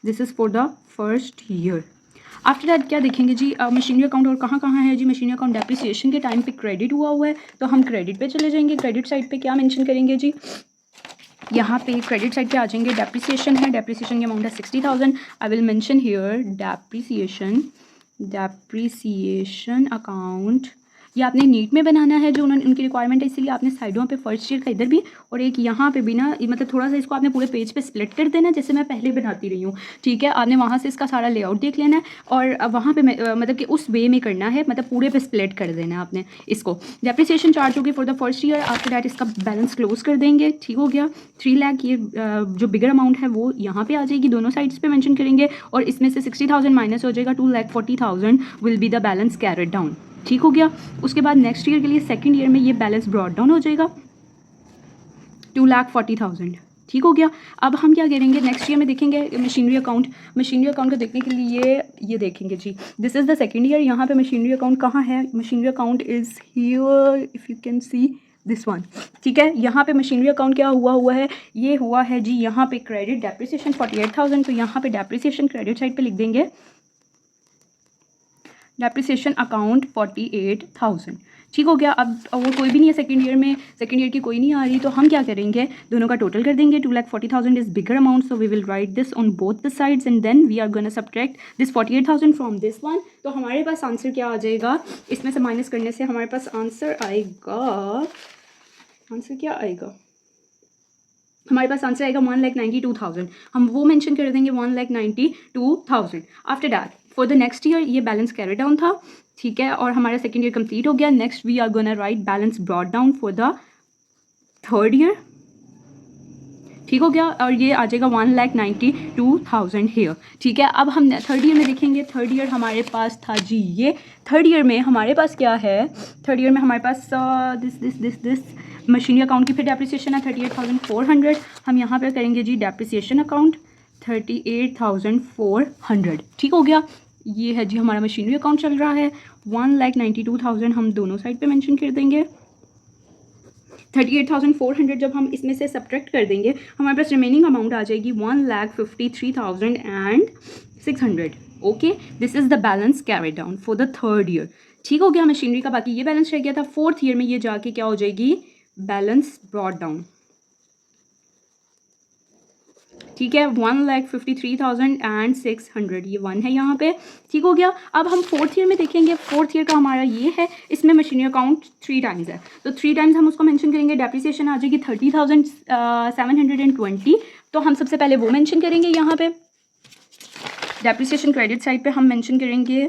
S1: This is for the first year. After that क्या देखेंगे जी? मशीनरी अकाउंट और कहाँ कहाँ है जी? मशीनरी अकाउंट डेप्रिसिएशन के टाइम पे क्रेडिट हुआ है, तो हम क्रेडिट पे चले जाएंगे। क्रेडिट साइड पे क्या मेंशन करेंगे जी? यहाँ पे क्रेडिट साइड पे आ जाएंगे, डेप्रिसिएशन है, डेप्रिसिएशन की अमाउंट है 60,000। I will mention here depreciation account. ये आपने नीट में बनाना है, जो उन्होंने उनकी रिक्वायरमेंट है, इसीलिए आपने साइडों पे फर्स्ट ईयर का इधर भी और एक यहाँ पे भी ना, मतलब थोड़ा सा इसको आपने पूरे पेज पे स्प्लिट कर देना, जैसे मैं पहले बनाती रही हूँ। ठीक है, आपने वहाँ से इसका सारा लेआउट देख लेना है, और अब वहाँ पे मतलब कि उस वे में करना है, मतलब पूरे पे स्प्लिट कर देना है आपने इसको। डेप्रिसिएशन चार्ज होगी for the first year. After that इसका बैलेंस क्लोज कर देंगे। ठीक हो गया। 3 लाख ये जो बिगर अमाउंट है वो यहाँ पे आ जाएगी, दोनों साइड्स पे मेंशन करेंगे, और इसमें से 60,000 माइनस हो जाएगा। 2,40,000 will be the balance carried down. ठीक हो गया। उसके बाद नेक्स्ट ईयर के लिए सेकंड ईयर में ये बैलेंस ब्रॉड डाउन हो जाएगा 2,40,000। ठीक हो गया। अब हम क्या करेंगे नेक्स्ट ईयर में? देखेंगे मशीनरी अकाउंट। मशीनरी अकाउंट को देखने के लिए ये देखेंगे जी, this is the second year. यहाँ पे मशीनरी अकाउंट कहाँ है? Machinery account is here, if you can see this one. ठीक है, यहाँ पे मशीनरी अकाउंट क्या हुआ है? ये हुआ है जी यहाँ पे क्रेडिट डेप्रिसिएशन 48,000, तो यहाँ पे डेप्रिसिएशन क्रेडिट साइड पे लिख देंगे डेप्रिसिएशन अकाउंट 48,000। ठीक हो गया। अब और कोई भी नहीं है सेकंड ईयर में, सेकंड ईयर की कोई नहीं आ रही, तो हम क्या करेंगे? दोनों का टोटल कर देंगे। 2,40,000 is bigger amount, so we will write this on both the sides and then we are gonna subtract this 48,000 from this one. तो हमारे पास आंसर क्या आ जाएगा? इसमें से माइनस करने से हमारे पास आंसर आएगा, आंसर क्या आएगा? हमारे पास आंसर आएगा 1,92,000। हम वो मेंशन कर देंगे 1,92,000। After that for the next year ये बैलेंस कैरी डाउन था। ठीक है, और हमारा सेकेंड ईयर कंप्लीट हो गया। Next we are gonna write balance brought down for the third year. ठीक हो गया, और ये आ जाएगा 1,92,000 हेयर। ठीक है, अब हम थर्ड ईयर में देखेंगे। थर्ड ईयर हमारे पास था जी ये। थर्ड ईयर में हमारे पास क्या है? थर्ड ईयर में हमारे पास दिस मशीनरी अकाउंट की फिर डेप्रिसिएशन है 38,400। हम यहाँ पे करेंगे जी डेप्रिसिएशन अकाउंट 38,400। ठीक हो गया। ये है जी हमारा मशीनरी अकाउंट चल रहा है। 1,92,000 हम दोनों साइड पे मेंशन कर देंगे। 38,400 जब हम इसमें से सब्ट्रैक्ट कर देंगे, हमारे पास रिमेनिंग अमाउंट आ जाएगी 1,53,600। Okay, this is the balance carried down for the third year. ठीक हो गया मशीनरी का। बाकी ये बैलेंस रह गया था। फोर्थ ईयर में ये जाके क्या हो जाएगी? Balance brought down. ठीक है, 1,53,600 ये वन है यहाँ पे। ठीक हो गया। अब हम फोर्थ ईयर में देखेंगे। फोर्थ ईयर का हमारा ये है, इसमें मशीनरी अकाउंट 3 टाइम्स है, तो 3 टाइम्स हम उसको मेंशन करेंगे। डेप्रिसिएशन आ जाएगी 30,720। तो हम सबसे पहले वो मेंशन करेंगे यहाँ पे। डेप्रिसिएशन क्रेडिट साइड पे हम मेंशन करेंगे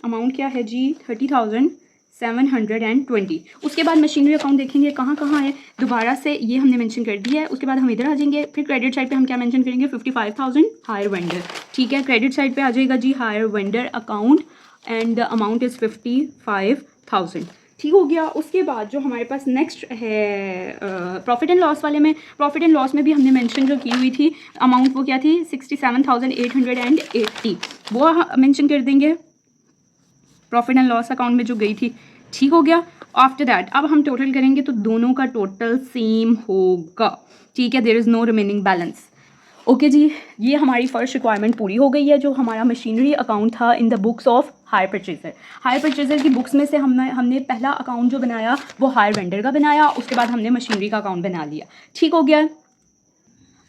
S1: अमाउंट क्या है जी? 30,720। उसके बाद मशीनरी अकाउंट देखेंगे कहाँ कहाँ है। दोबारा से ये हमने मेंशन कर दिया है। उसके बाद हम इधर आ जाएंगे। फिर क्रेडिट साइड पे हम क्या मेंशन करेंगे? 55,000 हायर वेंडर। ठीक है, क्रेडिट साइड पे आ जाएगा जी hire vendor account and the amount is 55,000। ठीक हो गया। उसके बाद जो हमारे पास नेक्स्ट है प्रॉफिट एंड लॉस वाले में, प्रॉफिट एंड लॉस में भी हमने मेंशन जो की हुई थी अमाउंट, वो क्या थी? 67,880। वो मेंशन कर देंगे प्रॉफिट एंड लॉस अकाउंट में जो गई थी। ठीक हो गया। आफ्टर दैट अब हम टोटल करेंगे तो दोनों का टोटल सेम होगा। ठीक है, there is no remaining balance. Okay जी, ये हमारी फर्स्ट रिक्वायरमेंट पूरी हो गई है। जो हमारा मशीनरी अकाउंट था in the books of hire purchaser. Hire purchaser की बुक्स में से हमने पहला अकाउंट जो बनाया वो हायर वेंडर का बनाया। उसके बाद हमने मशीनरी का अकाउंट बना लिया। ठीक हो गया।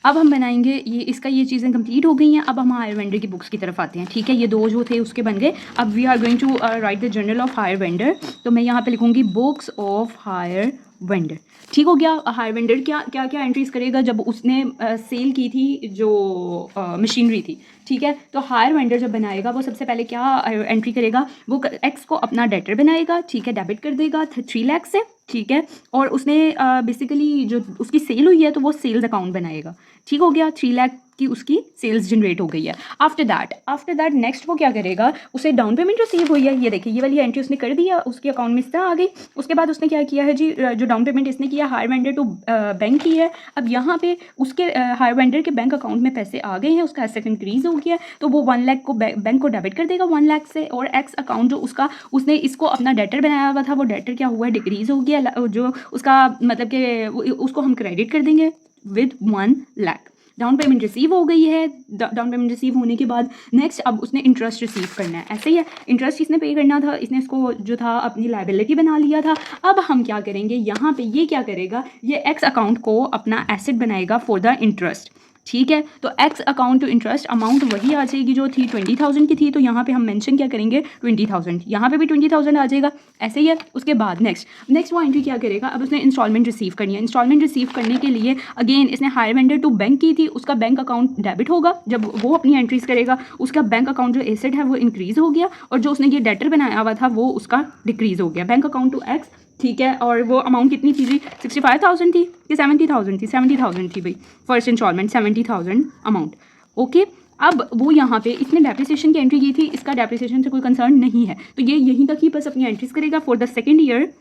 S1: अब हम बनाएंगे ये चीज़ें कंप्लीट हो गई हैं। अब हम हायर वेंडर की बुक्स की तरफ आते हैं। ठीक है, ये दो जो थे उसके बन गए। अब we are going to write the journal of hire vendor. तो मैं यहाँ पे लिखूँगी बुक्स ऑफ हायर वेंडर। ठीक हो गया। हायर वेंडर क्या क्या क्या एंट्रीज करेगा? जब उसने सेल की थी जो मशीनरी थी। ठीक है, तो हायर वेंडर जब बनाएगा वो सबसे पहले क्या एंट्री करेगा? वो एक्स को अपना डेटर बनाएगा। ठीक है, डेबिट कर देगा 3 लाख से। ठीक है, और उसने बेसिकली जो उसकी सेल हुई है तो वो सेल्स अकाउंट बनाएगा। ठीक हो गया, 3 लाख की उसकी सेल्स जनरेट हो गई है। आफ्टर दैट नेक्स्ट वो क्या करेगा, उसे डाउन पेमेंट रिसीव हुई है, ये देखिए ये वाली एंट्री उसने कर दिया, उसके अकाउंट में इस तरह आ गई। उसके बाद उसने क्या किया है जी, जो डाउन पेमेंट इसने किया हायर वेंडर टू बैंक की है। अब यहाँ पे उसके हायर वेंडर के बैंक अकाउंट में पैसे आ गए हैं, उसका एसेट इंक्रीज हो गया, तो वो 1 लाख को बैंक को डेबिट कर देगा 1 लाख से, और एक्स अकाउंट जो उसका उसने इसको अपना डेटर बनाया हुआ था वो डेटर क्या हुआ, डिक्रीज हो गया, जो उसका मतलब कि उसको हम क्रेडिट कर देंगे with 1 lakh. Down payment receive हो गई है। डाउन पेमेंट रिसीव होने के बाद नेक्स्ट अब उसने इंटरेस्ट रिसीव करना है। ऐसे ही है, इंटरेस्ट इसने पे करना था, इसने इसको जो था अपनी लायबिलिटी बना लिया था। अब हम क्या करेंगे, यहाँ पे ये क्या करेगा, ये एक्स अकाउंट को अपना एसेट बनाएगा फॉर द इंटरेस्ट। ठीक है, तो X account to interest amount वही आ जाएगी जो थी 20,000 की थी, तो यहाँ पे हम मेंशन क्या करेंगे 20,000, यहाँ पे भी 20,000 आ जाएगा। ऐसे ही है। उसके बाद नेक्स्ट वो एंट्री क्या करेगा, अब उसने इंस्टॉलमेंट रिसीव करनी है। इंस्टॉलमेंट रिसीव करने के लिए अगेन इसने हायर वेंडर टू बैंक की थी, उसका बैंक अकाउंट डेबिट होगा जब वो अपनी एंट्रीज करेगा, उसका बैंक अकाउंट जो एसेट है वो इंक्रीज हो गया, और जो उसने ये डेटर बनाया हुआ था वो उसका डिक्रीज हो गया। बैंक अकाउंट टू एक्स, ठीक है, और वो अमाउंट कितनी थी जी, 65,000 थी कि 70,000 थी, 70,000 थी भाई, फर्स्ट इंस्टॉलमेंट 70,000 अमाउंट। ओके, अब वो यहाँ पे इसने डेप्रिसिएशन की एंट्री की थी, इसका डेप्रिसिएशन से कोई कंसर्न नहीं है, तो ये यहीं तक ही बस अपनी एंट्रीज करेगा for the second year.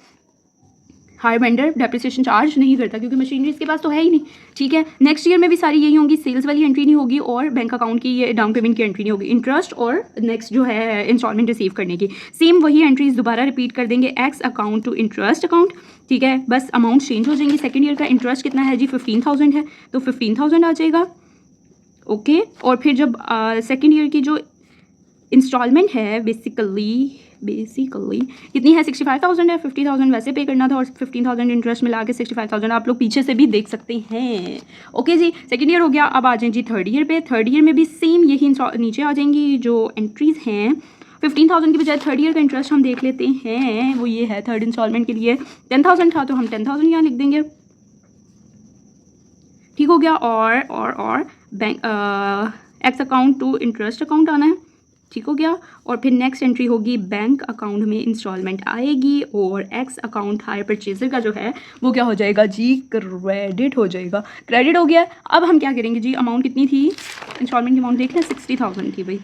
S1: Higher vendor depreciation charge नहीं करता क्योंकि मशीनरी इसके पास तो है ही नहीं। ठीक है, नेक्स्ट ईयर में भी सारी यही होंगी, सेल्स वाली एंट्री नहीं होगी और बैंक अकाउंट की ये डाउन पेमेंट की एंट्री नहीं होगी, इंटरेस्ट और नेक्स्ट जो है इंस्टॉलमेंट रिसीव करने की सेम वही एंट्रीज दोबारा रिपीट कर देंगे, X account to interest account. ठीक है, बस अमाउंट चेंज हो जाएंगी। सेकेंड ईयर का इंटरेस्ट कितना है जी, 15,000 है, तो 15,000 आ जाएगा। ओके, और फिर जब सेकेंड ईयर की जो इंस्टॉलमेंट है बेसिकली कितनी है, 65,000 है, 50,000 वैसे पे करना था और 15,000 इंटरेस्ट मिला के 65,000 आप लोग पीछे से भी देख सकते हैं। ओके जी, सेकेंड ईयर हो गया। अब आ जाएं जी थर्ड ईयर पे। थर्ड ईयर में भी सेम यही नीचे आ जाएंगी जो एंट्रीज हैं। 15,000 की बजाय थर्ड ईयर का इंटरेस्ट हम देख लेते हैं, वो ये है थर्ड इंस्टॉलमेंट के लिए 10,000 था तो हम 10,000 यहाँ लिख देंगे। ठीक हो गया, और bank X account to interest account आना है। ठीक हो गया, और फिर नेक्स्ट एंट्री होगी बैंक अकाउंट में इंस्टॉलमेंट आएगी और एक्स अकाउंट हायर परचेजर का जो है वो क्या हो जाएगा जी, क्रेडिट हो जाएगा। क्रेडिट हो गया। अब हम क्या करेंगे जी, अमाउंट कितनी थी, इंस्टॉलमेंट की अमाउंट देख लें, 60,000 थी भाई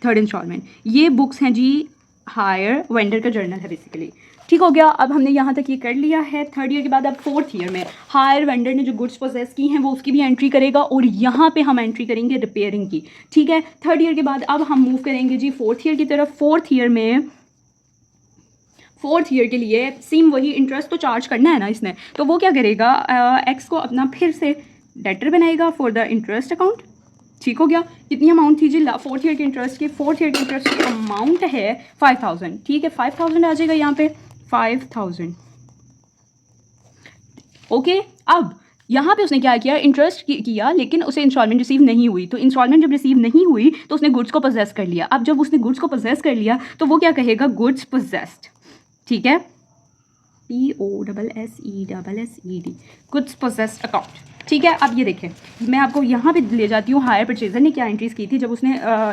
S1: थर्ड इंस्टॉलमेंट। ये बुक्स हैं जी, हायर वेंडर का जर्नल है बेसिकली। ठीक हो गया, अब हमने यहाँ तक ये कर लिया है। थर्ड ईयर के बाद अब फोर्थ ईयर में हायर वेंडर ने जो गुड्स पोजेस की हैं वो उसकी भी एंट्री करेगा और यहाँ पे हम एंट्री करेंगे रिपेयरिंग की। ठीक है, थर्ड ईयर के बाद अब हम मूव करेंगे जी फोर्थ ईयर की तरफ। फोर्थ ईयर के लिए सेम वही इंटरेस्ट तो चार्ज करना है ना इसने, तो वो क्या करेगा, एक्स को अपना फिर से डेटर बनाएगा फॉर द इंटरेस्ट अकाउंट। ठीक हो गया, कितनी अमाउंट थी जी फोर्थ ईयर के इंटरेस्ट की, फोर्थ ईयर के इंटरेस्ट की अमाउंट है 5,000। ठीक है, 5,000 आ जाएगा यहाँ पे 5,000। ओके, अब यहाँ पे उसने क्या किया, इंटरेस्ट किया लेकिन उसे इंस्टॉलमेंट रिसीव नहीं हुई, तो इंस्टॉलमेंट जब रिसीव नहीं हुई तो उसने गुड्स को पोजेस कर लिया। अब जब उसने गुड्स को पोजेस कर लिया तो वो क्या कहेगा, गुड्स पोजेस्ड। ठीक है, POSSED, गुड्स पोजेस्ड अकाउंट। ठीक है, अब ये देखें, मैं आपको यहाँ पे ले जाती हूँ हायर परचेजर ने क्या एंट्रीज की थी। जब उसने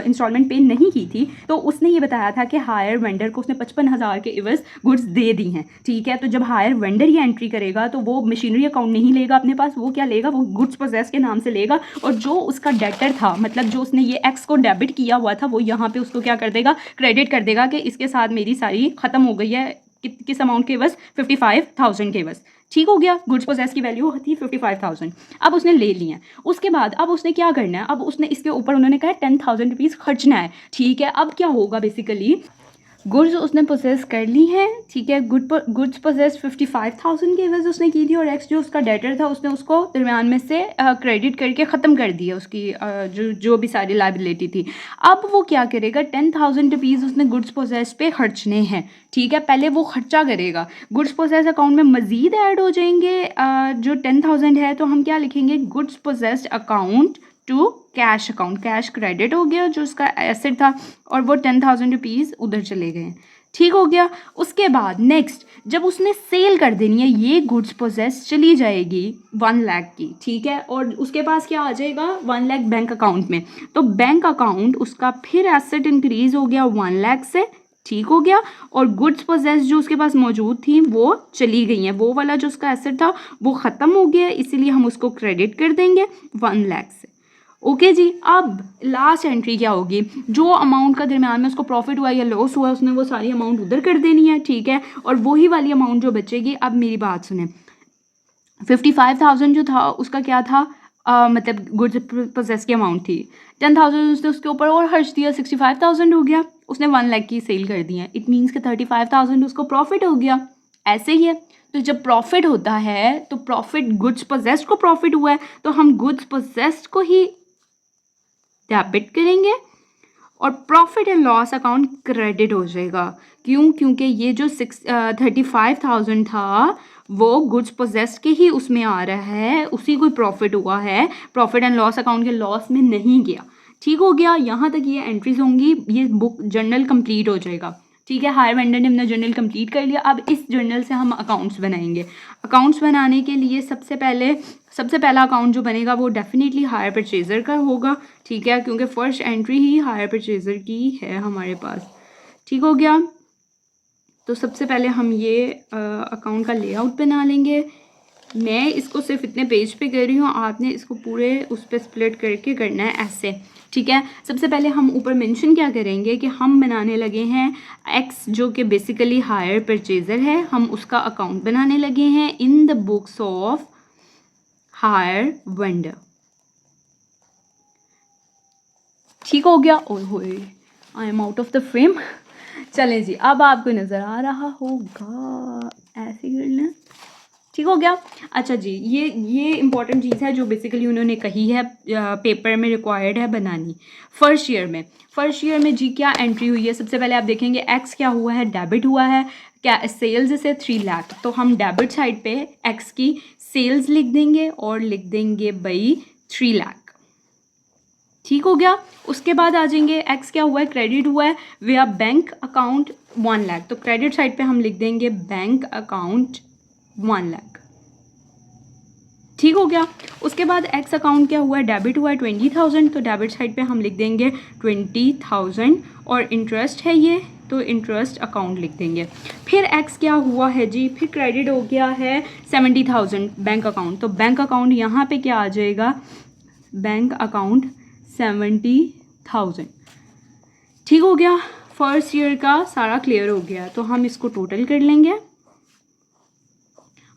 S1: इंस्टॉलमेंट पे नहीं की थी तो उसने ये बताया था कि हायर वेंडर को उसने 55,000 के इवज गुड्स दे दी हैं। ठीक है, तो जब हायर वेंडर ये एंट्री करेगा तो वो मशीनरी अकाउंट नहीं लेगा अपने पास, वो क्या लेगा, वो गुड्स पोजेस के नाम से लेगा, और जो उसका डेटर था, मतलब जो उसने ये एक्स को डेबिट किया हुआ था, वो यहाँ पे उसको क्या कर देगा, क्रेडिट कर देगा कि इसके साथ मेरी सारी ख़त्म हो गई है। किस अमाउंट के बस, 55,000 के बस। ठीक हो गया, गुड्स पोजेस की वैल्यू थी 55,000, अब उसने ले लिया। उसके बाद अब उसने क्या करना है, अब उसने इसके ऊपर उन्होंने कहा 10,000 रुपीज़ खर्चना है। ठीक है, अब क्या होगा, बेसिकली गुड्स उसने पोसेस कर ली हैं। ठीक है, गुड्स पोसेस 55,000 की वजह उसने की थी, और एक्स जो उसका डेटर था उसने उसको दरमियान में से क्रेडिट करके ख़त्म कर दिया उसकी जो भी सारी लाइबिलिटी थी। अब वो क्या करेगा, 10,000 रुपीज़ उसने गुड्स पोसेस पे खर्चने हैं। ठीक है, पहले वो खर्चा करेगा, गुड्स पोसेस अकाउंट में मज़ीद ऐड हो जाएंगे जो 10,000 है, तो हम क्या लिखेंगे, goods possessed account to cash account, cash credit हो गया जो उसका एसेट था, और वो 10,000 रुपीज़ उधर चले गए। ठीक हो गया, उसके बाद नेक्स्ट जब उसने सेल कर देनी है, ये गुड्स पोजेस चली जाएगी 1 लाख की। ठीक है, और उसके पास क्या आ जाएगा, 1 लाख बैंक अकाउंट में, तो बैंक अकाउंट उसका फिर एसेट इंक्रीज हो गया 1 लाख से ठीक हो गया। और गुड्स पोजेस जो उसके पास मौजूद थी वो चली गई हैं, वो वाला जो उसका एसेट था वो ख़त्म हो गया, इसीलिए हम उसको क्रेडिट कर देंगे 1 लाख से। ओके जी। अब लास्ट एंट्री क्या होगी, जो अमाउंट का दरम्यान में उसको प्रॉफिट हुआ या लॉस हुआ उसने वो सारी अमाउंट उधर कर देनी है, ठीक है। और वही वाली अमाउंट जो बचेगी, अब मेरी बात सुने, 55,000 जो था उसका क्या था, मतलब गुड्स पोजेस की अमाउंट थी, 10,000 उसने उसके ऊपर और खर्च दिया, 65,000 हो गया, उसने 1 लाख की सेल कर दी है। इट मीन्स कि 35,000 उसको प्रॉफिट हो गया। ऐसे ही है, तो जब प्रॉफिट होता है तो प्रॉफिट गुड्स पोजेस्ड को प्रॉफिट हुआ है तो हम गुड्स पोजेस्ड को ही डेबिट करेंगे और profit and loss account credit हो जाएगा। क्यों? क्योंकि ये जो 35,000 था वो गुड्स पोजेस्ड के ही उसमें आ रहा है, उसी को प्रॉफिट हुआ है, प्रॉफिट एंड लॉस अकाउंट के लॉस में नहीं गया। ठीक हो गया। यहाँ तक ये एंट्रीज होंगी, ये बुक जर्नल कंप्लीट हो जाएगा। ठीक है, हायर वेंडर ने अपना जर्नल कंप्लीट कर लिया। अब इस जर्नल से हम अकाउंट्स बनाएंगे। अकाउंट्स बनाने के लिए सबसे पहला अकाउंट जो बनेगा वो डेफिनेटली हायर परचेज़र का होगा। ठीक है, क्योंकि फर्स्ट एंट्री ही हायर परचेज़र की है हमारे पास। ठीक हो गया। तो सबसे पहले हम ये अकाउंट का लेआउट बना लेंगे। मैं इसको सिर्फ इतने पेज पे कर रही हूँ, आपने इसको पूरे उस पर स्प्लिट करके करना है ऐसे। ठीक है, सबसे पहले हम ऊपर मेंशन क्या करेंगे कि हम बनाने लगे हैं एक्स जो कि बेसिकली हायर परचेज़र है, हम उसका अकाउंट बनाने लगे हैं इन the books of hire vendor. ठीक हो गया। ओए होए, I am out of the frame. चलें जी, अब आपको नज़र आ रहा होगा, ऐसे करना। ठीक हो गया। अच्छा जी, ये इंपॉर्टेंट चीज़ है जो बेसिकली उन्होंने कही है, पेपर में रिक्वायर्ड है बनानी। फर्स्ट ईयर में जी क्या एंट्री हुई है, सबसे पहले आप देखेंगे एक्स क्या हुआ है, डेबिट हुआ है। क्या सेल्स से 3 लाख, तो हम डेबिट साइड पे एक्स की सेल्स लिख देंगे और लिख देंगे भाई 3 लाख। ठीक हो गया। उसके बाद आ जाएंगे एक्स क्या हुआ है, क्रेडिट हुआ है विया बैंक अकाउंट 1 लाख, तो क्रेडिट साइड पे हम लिख देंगे बैंक अकाउंट 1 लाख। ठीक हो गया। उसके बाद एक्स अकाउंट क्या हुआ है, डेबिट हुआ है 20,000, तो डेबिट साइड पे हम लिख देंगे 20,000 और इंटरेस्ट है ये, तो इंटरेस्ट अकाउंट लिख देंगे। फिर एक्स क्या हुआ है जी, फिर क्रेडिट हो गया है 70,000 बैंक अकाउंट, तो बैंक अकाउंट यहाँ पे क्या आ जाएगा, बैंक अकाउंट 70,000। ठीक हो गया। फर्स्ट ईयर का सारा क्लियर हो गया, तो हम इसको टोटल कर लेंगे।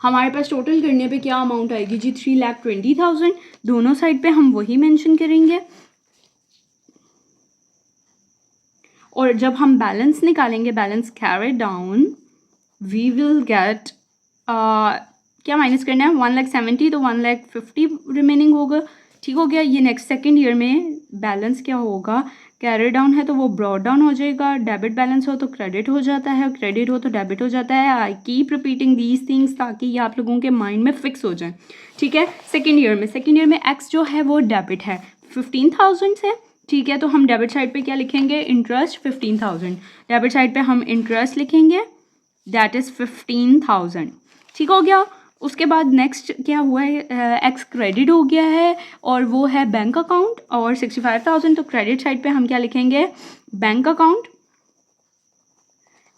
S1: हमारे पास टोटल करने पे क्या अमाउंट आएगी जी, 3,20,000। दोनों साइड पे हम वही मेंशन करेंगे। और जब हम बैलेंस निकालेंगे, balance carry down, we will get क्या माइनस करना है, 1,70,000, तो 1,50,000 रिमेनिंग होगा। ठीक हो गया। ये नेक्स्ट सेकेंड ईयर में बैलेंस क्या होगा, कैरी डाउन है तो वो ब्रॉड डाउन हो जाएगा, डेबिट बैलेंस हो तो क्रेडिट हो जाता है, क्रेडिट हो तो डेबिट हो जाता है। I keep repeating these things ताकि ये आप लोगों के माइंड में फिक्स हो जाए। ठीक है। सेकेंड ईयर में एक्स जो है वो डेबिट है 15,000 से। ठीक है, तो हम डेबिट साइड पे क्या लिखेंगे, इंटरेस्ट 15,000, डेबिट साइड पे हम इंटरेस्ट लिखेंगे, दैट इज़ 15,000। ठीक हो गया। उसके बाद नेक्स्ट क्या हुआ है, एक्स क्रेडिट हो गया है और वो है बैंक अकाउंट और 65,000, तो क्रेडिट साइड पे हम क्या लिखेंगे, बैंक अकाउंट।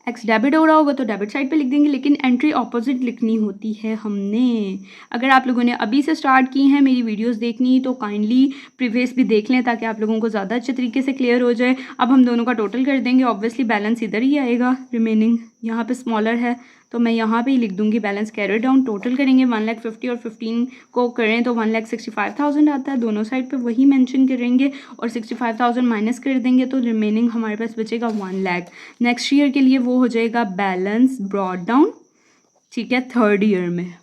S1: एक्स डेबिट हो रहा होगा तो डेबिट साइड पे लिख देंगे, लेकिन एंट्री ऑपोजिट लिखनी होती है हमने। अगर आप लोगों ने अभी से स्टार्ट की हैं मेरी वीडियोस देखनी तो काइंडली प्रीवियस भी देख लें ताकि आप लोगों को ज़्यादा अच्छे तरीके से क्लियर हो जाए। अब हम दोनों का टोटल कर देंगे, ऑब्वियसली बैलेंस इधर ही आएगा, रिमेनिंग यहाँ पे स्मॉलर है तो मैं यहाँ पे ही लिख दूँगी बैलेंस कैरी डाउन। टोटल करेंगे 1,50,000 और 15 को करें तो 1,65,000 आता है, दोनों साइड पे वही मेंशन करेंगे और 65,000 माइनस कर देंगे तो रिमेनिंग हमारे पास बचेगा 1 लाख। नेक्स्ट ईयर के लिए वो हो जाएगा बैलेंस ब्रॉड डाउन। ठीक है, थर्ड ईयर में।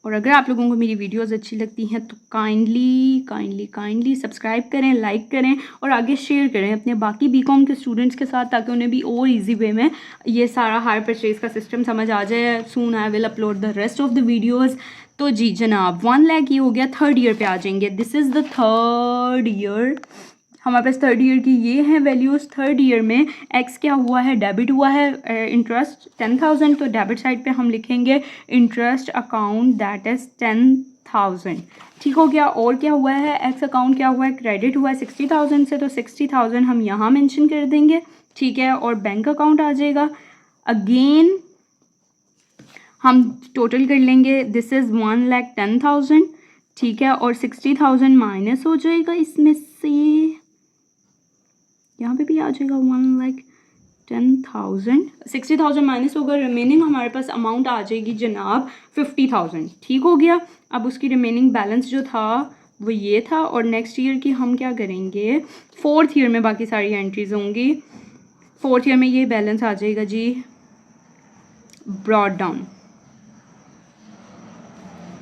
S1: और अगर आप लोगों को मेरी वीडियोस अच्छी लगती हैं तो काइंडली सब्सक्राइब करें, लाइक करें और आगे शेयर करें अपने बाकी बीकॉम के स्टूडेंट्स के साथ ताकि उन्हें भी और इजी वे में ये सारा हायर परचेज का सिस्टम समझ आ जाए। Soon I will upload the rest of the videos. तो जी जनाब 1 लाख ये हो गया। थर्ड ईयर पे आ जाएंगे। This is the third year. हमारे पास थर्ड ईयर की ये हैं वैल्यूज़। थर्ड ईयर में एक्स क्या हुआ है, डेबिट हुआ है इंटरेस्ट 10,000, तो डेबिट साइड पे हम लिखेंगे इंटरेस्ट अकाउंट दैट इज़ 10,000। ठीक हो गया। और क्या हुआ है, एक्स अकाउंट क्या हुआ है, क्रेडिट हुआ है 60,000 से, तो 60,000 हम यहाँ मेंशन कर देंगे। ठीक है। और बैंक अकाउंट आ जाएगा। अगेन हम टोटल कर लेंगे, दिस इज़ 1,10,000। ठीक है। और 60,000 माइनस हो जाएगा इसमें से, यहाँ पे भी आ जाएगा 1,10,000। 60,000 माइनस होगा, रिमेनिंग हमारे पास अमाउंट आ जाएगी जनाब 50,000। ठीक हो गया। अब उसकी रिमेनिंग बैलेंस जो था वो ये था। और नेक्स्ट ईयर की हम क्या करेंगे, फोर्थ ईयर में बाकी सारी एंट्रीज होंगी। फोर्थ ईयर में ये बैलेंस आ जाएगा जी ब्रॉड डाउन।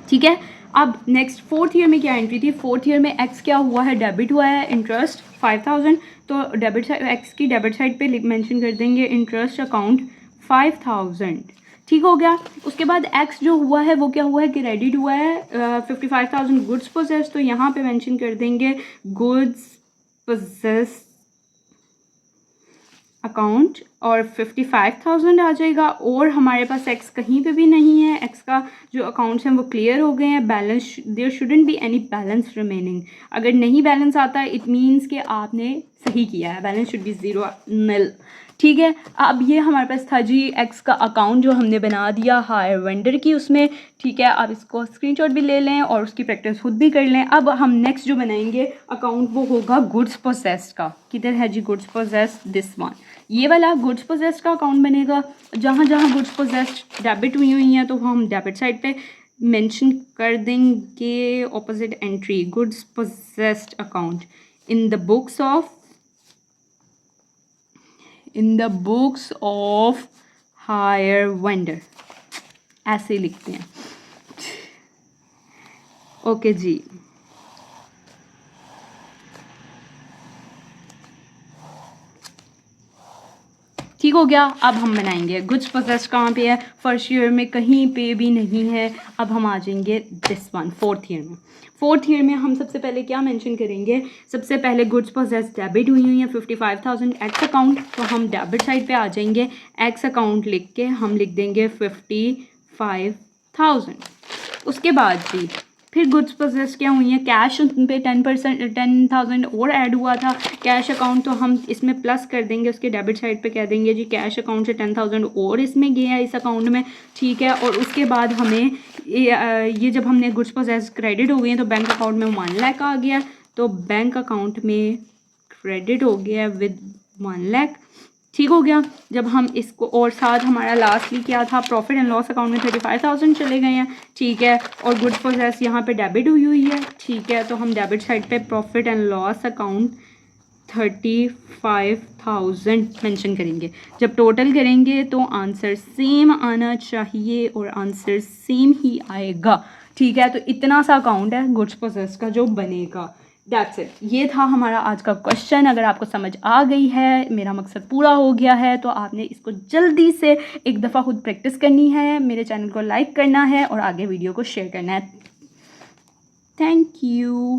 S1: ठीक है। अब नेक्स्ट फोर्थ ईयर में क्या एंट्री थी, फोर्थ ईयर में एक्स क्या हुआ है, डेबिट हुआ है इंटरेस्ट 5,000, तो डेबिट साइड, एक्स की डेबिट साइड पे मेंशन कर देंगे इंटरेस्ट अकाउंट 5,000। ठीक हो गया। उसके बाद एक्स जो हुआ है वो क्या हुआ है, क्रेडिट हुआ है 55,000 गुड्स पोजेस, तो यहाँ पे मेंशन कर देंगे गुड्स पोजेस अकाउंट और 55,000 आ जाएगा। और हमारे पास एक्स कहीं पे भी नहीं है, एक्स का जो अकाउंट्स हैं वो क्लियर हो गए हैं। Balance, there shouldn't be any balance remaining. अगर नहीं बैलेंस आता है इट मीन्स कि आपने सही किया है, बैलेंस शुड बी ज़ीरो, निल। ठीक है। अब ये हमारे पास था जी एक्स का अकाउंट जो हमने बना दिया हायर वेंडर की उसमें। ठीक है। आप इसको स्क्रीनशॉट भी ले लें और उसकी प्रैक्टिस खुद भी कर लें। अब हम नेक्स्ट जो बनाएंगे अकाउंट वो होगा गुड्स पोजेस्ड का। किधर है जी गुड्स पोजेस्ड, दिस वन, ये वाला गुड्स पोजेस्ड का अकाउंट बनेगा। जहाँ जहाँ गुड्स पोजेस्ड डेबिट हुई हैं तो हम डेबिट साइड पे मेंशन कर देंगे opposite entry goods possessed account in the books of hire vendor, ऐसे लिखते हैं। ओके जी। ठीक हो गया। अब हम बनाएंगे गुड्स पोजेस्ड, कहाँ पे है, फर्स्ट ईयर में कहीं पे भी नहीं है। अब हम आ जाएंगे दिस वन फोर्थ ईयर में। फोर्थ ईयर में हम सबसे पहले क्या मेंशन करेंगे, सबसे पहले गुड्स पोजेस्ड डेबिट हुई है 55,000 एक्स अकाउंट, तो हम डेबिट साइड पे आ जाएंगे। एक्स अकाउंट लिख के हम लिख देंगे 55,000। उसके बाद जी फिर गुड्स पोजेस्ड क्या हुई है, कैश उन पे 10,000 और ऐड हुआ था। कैश अकाउंट तो हम इसमें प्लस कर देंगे, उसके डेबिट साइड पे कह देंगे जी कैश अकाउंट से 10,000 और इसमें गया इस अकाउंट में। ठीक है। और उसके बाद हमें ये जब हमने गुड्स पोजेस्ड क्रेडिट हो गई हैं तो बैंक अकाउंट में 1 लाख आ गया, तो बैंक अकाउंट में क्रेडिट हो गया विद 1 लाख। ठीक हो गया। जब हम इसको, और साथ हमारा लास्टली क्या था, प्रॉफिट एंड लॉस अकाउंट में 35,000 चले गए हैं। ठीक है। और गुड्स पोजेस्ड यहाँ पे डेबिट हुई है। ठीक है। तो हम डेबिट साइड पे profit and loss account 35,000 mention करेंगे। जब टोटल करेंगे तो आंसर सेम आना चाहिए और आंसर सेम ही आएगा। ठीक है। तो इतना सा अकाउंट है गुड्स पोजेस्ड का जो बनेगा। That's it. ये था हमारा आज का क्वेश्चन। अगर आपको समझ आ गई है, मेरा मकसद पूरा हो गया है, तो आपने इसको जल्दी से एक दफ़ा खुद प्रैक्टिस करनी है, मेरे चैनल को लाइक करना है और आगे वीडियो को शेयर करना है। Thank you.